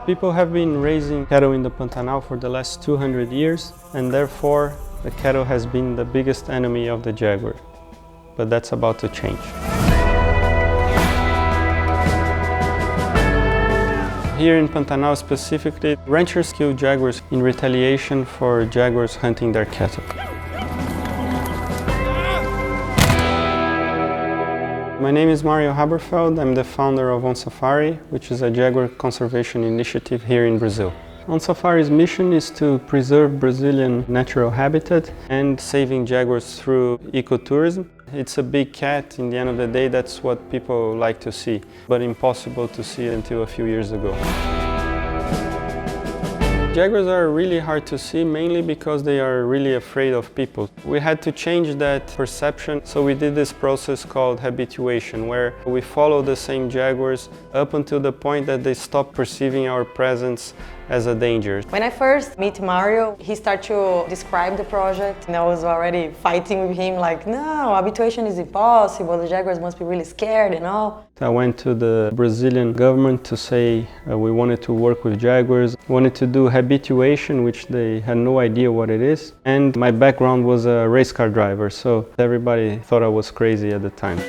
People have been raising cattle in the Pantanal for the last 200 years, and therefore the cattle has been the biggest enemy of the jaguar. But that's about to change. Here in Pantanal specifically, ranchers kill jaguars in retaliation for jaguars hunting their cattle. My name is Mario Habberfeld. I'm the founder of Oncafari, which is a jaguar conservation initiative here in Brazil. Oncafari's mission is to preserve Brazilian natural habitat and saving jaguars through ecotourism. It's a big cat. In the end of the day, that's what people like to see, but impossible to see until a few years ago. Jaguars are really hard to see, mainly because they are really afraid of people. We had to change that perception, so we did this process called habituation, where we follow the same jaguars up until the point that they stop perceiving our presence as a danger. When I first meet Mario, he started to describe the project, and I was already fighting with him like, no, habituation is impossible, the jaguars must be really scared and all. I went to the Brazilian government to say we wanted to work with jaguars, wanted to do habituation, which they had no idea what it is. And my background was a race car driver, so everybody thought I was crazy at the time.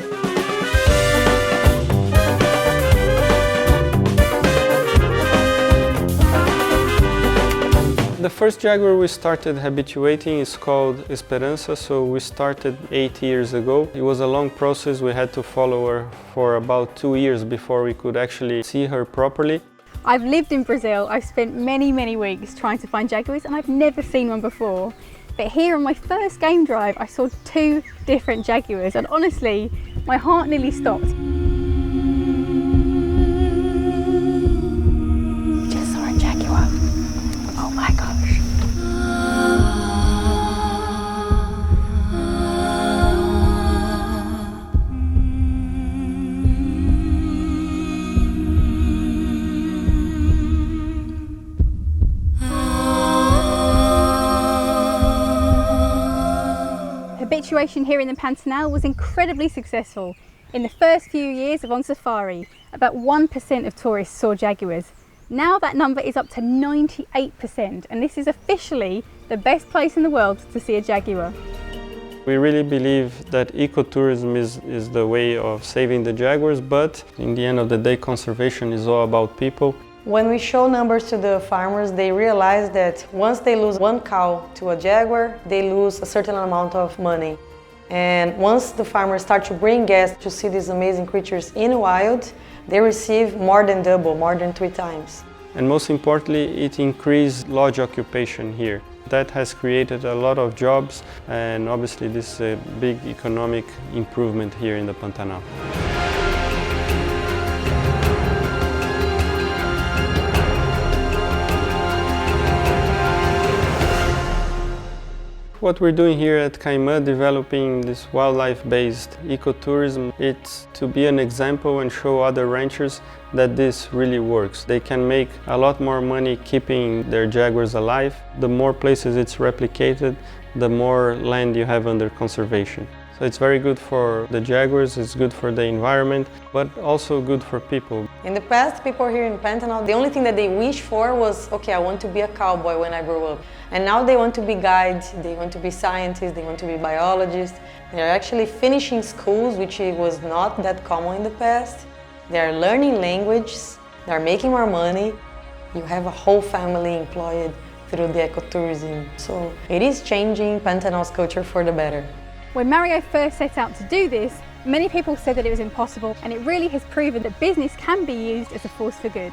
The first jaguar we started habituating is called Esperança, so we started 8 years ago. It was a long process. We had to follow her for about 2 years before we could actually see her properly. I've lived in Brazil. I've spent many weeks trying to find jaguars and I've never seen one before. But here on my first game drive, I saw 2 different jaguars and honestly, my heart nearly stopped. Just saw a jaguar. Oh my gosh. Habituation here in the Pantanal was incredibly successful. In the first few years of Oncafari, about 1% of tourists saw jaguars. Now that number is up to 98%, and this is officially the best place in the world to see a jaguar. We really believe that ecotourism is the way of saving the jaguars, but in the end of the day, conservation is all about people. When we show numbers to the farmers, they realize that once they lose 1 cow to a jaguar, they lose a certain amount of money. And once the farmers start to bring guests to see these amazing creatures in the wild, they receive more than double, more than 3 times. And most importantly, it increased lodge occupation here. That has created a lot of jobs, and obviously this is a big economic improvement here in the Pantanal. What we're doing here at Caimã, developing this wildlife-based ecotourism, it's to be an example and show other ranchers that this really works. They can make a lot more money keeping their jaguars alive. The more places it's replicated, the more land you have under conservation. So it's very good for the jaguars, it's good for the environment, but also good for people. In the past, people here in Pantanal, the only thing that they wished for was, okay, I want to be a cowboy when I grow up. And now they want to be guides, they want to be scientists, they want to be biologists. They're actually finishing schools, which was not that common in the past. They're learning languages, they're making more money. You have a whole family employed through the ecotourism. So it is changing Pantanal's culture for the better. When Mario first set out to do this, many people said that it was impossible, and it really has proven that business can be used as a force for good.